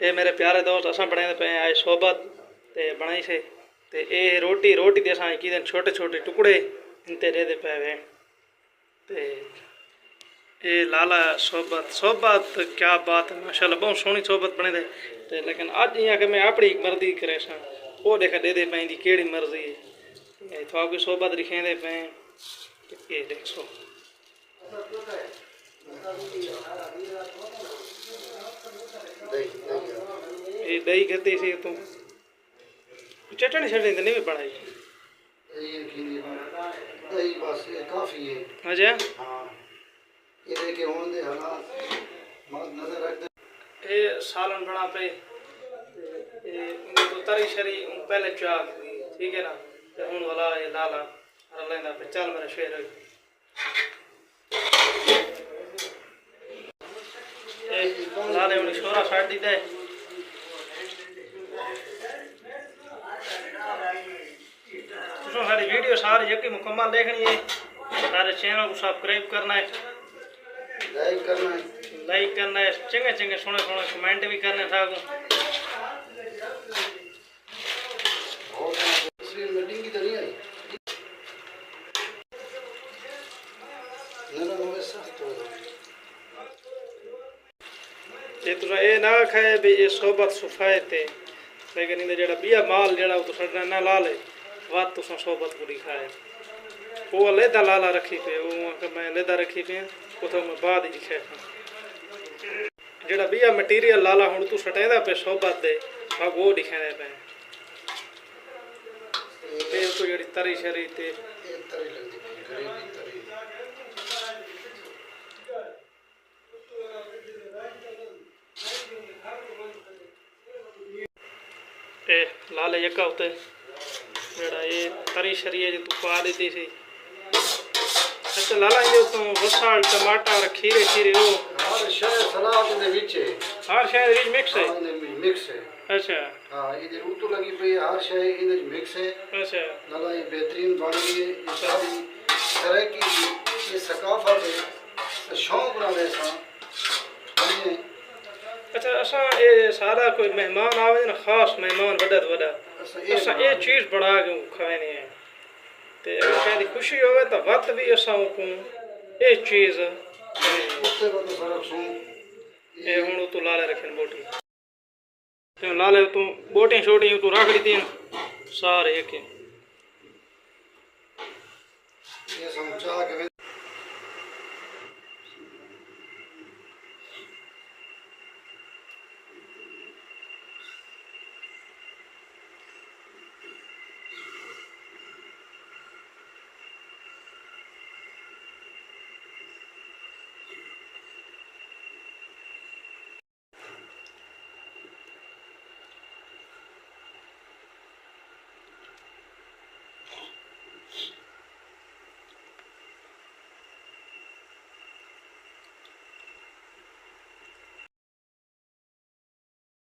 ये मेरे प्यारे दोस्त असा बनाए पे आए सोबत ते बनाई से ते ये रोटी रोटी दे असा की छोटे छोटे टुकड़े इनते दे दे पे वे ते ये लाला सोबत सोबत क्या बात है माशाल्लाह बहुत सोहनी सोबत बने दे लेकिन अज इं कि मैं अपनी मर्जी करे सा वो देखा दे दे पैंदी केड़ी मर्जी है तो आपकी सोबत लिखेंदे पे ये देखो ये दही कहते सी तू चटनी छटनी तो नहीं बनाई दही बस काफी है। अच्छा हाँ ये देखे होने दे हालात मत नजर रख दे। ये सालन बना पे ये तो तरी शरी पहले चाक ठीक है ना ते हुन वाला ये लाला हर लेंदा पे चल मेरा शेर ए लाले हुन शोरा छाड़ दी दे तुम सारी वीडियो सारी यकी मुकम्मल देखनी है सारे चैनल को सब्सक्राइब करना है लाइक करना है चंगे चंगे सोने सोने कमेंट भी करने था ये तुसा ये ना खाए भी ये सोबत सुफाए थे लेकिन इन्हें जड़ा बिया माल जड़ा तो सड़ना ना ला ले बात तुसा सोबत पूरी खाए वो लेदा लाला रखी पे वो मैं लेदा रखी पे वो तो मैं बाद ही खाए जड़ा बिया मटीरियल लाला हुन तू सटेदा पे सोबत दे अब वो दिखाने पे ये तो जड़ी तरी शरी ते तरी लगदी गरीबी तरी ए लाले यका होते जड़ा ये तरी शरी जो तू पा दी सी अच्छा लाला ये तो वसाल टमाटर खीरे खीरे वो हर शय सलाद दे विच है हर शय दे मिक्स है मिक्स है। अच्छा हां ये रूतु लगी पे हर शय इधर मिक्स है। अच्छा लाला ये बेहतरीन बन गई है ये सारी तरह की ये सकाफत है शौक रहे सा अच्छा असा ये सारा कोई मेहमान आवे ना खास मेहमान वड़ा वड़ा असा ये चीज बना के खाने है ते कहदी खुशी होवे तो वत भी असा को ये चीज उससे बड़ा फर्क सुन ये हुन तू लाले रखन बोटी तो लाले तू बोटियां छोटियां तू रख दी सारे एक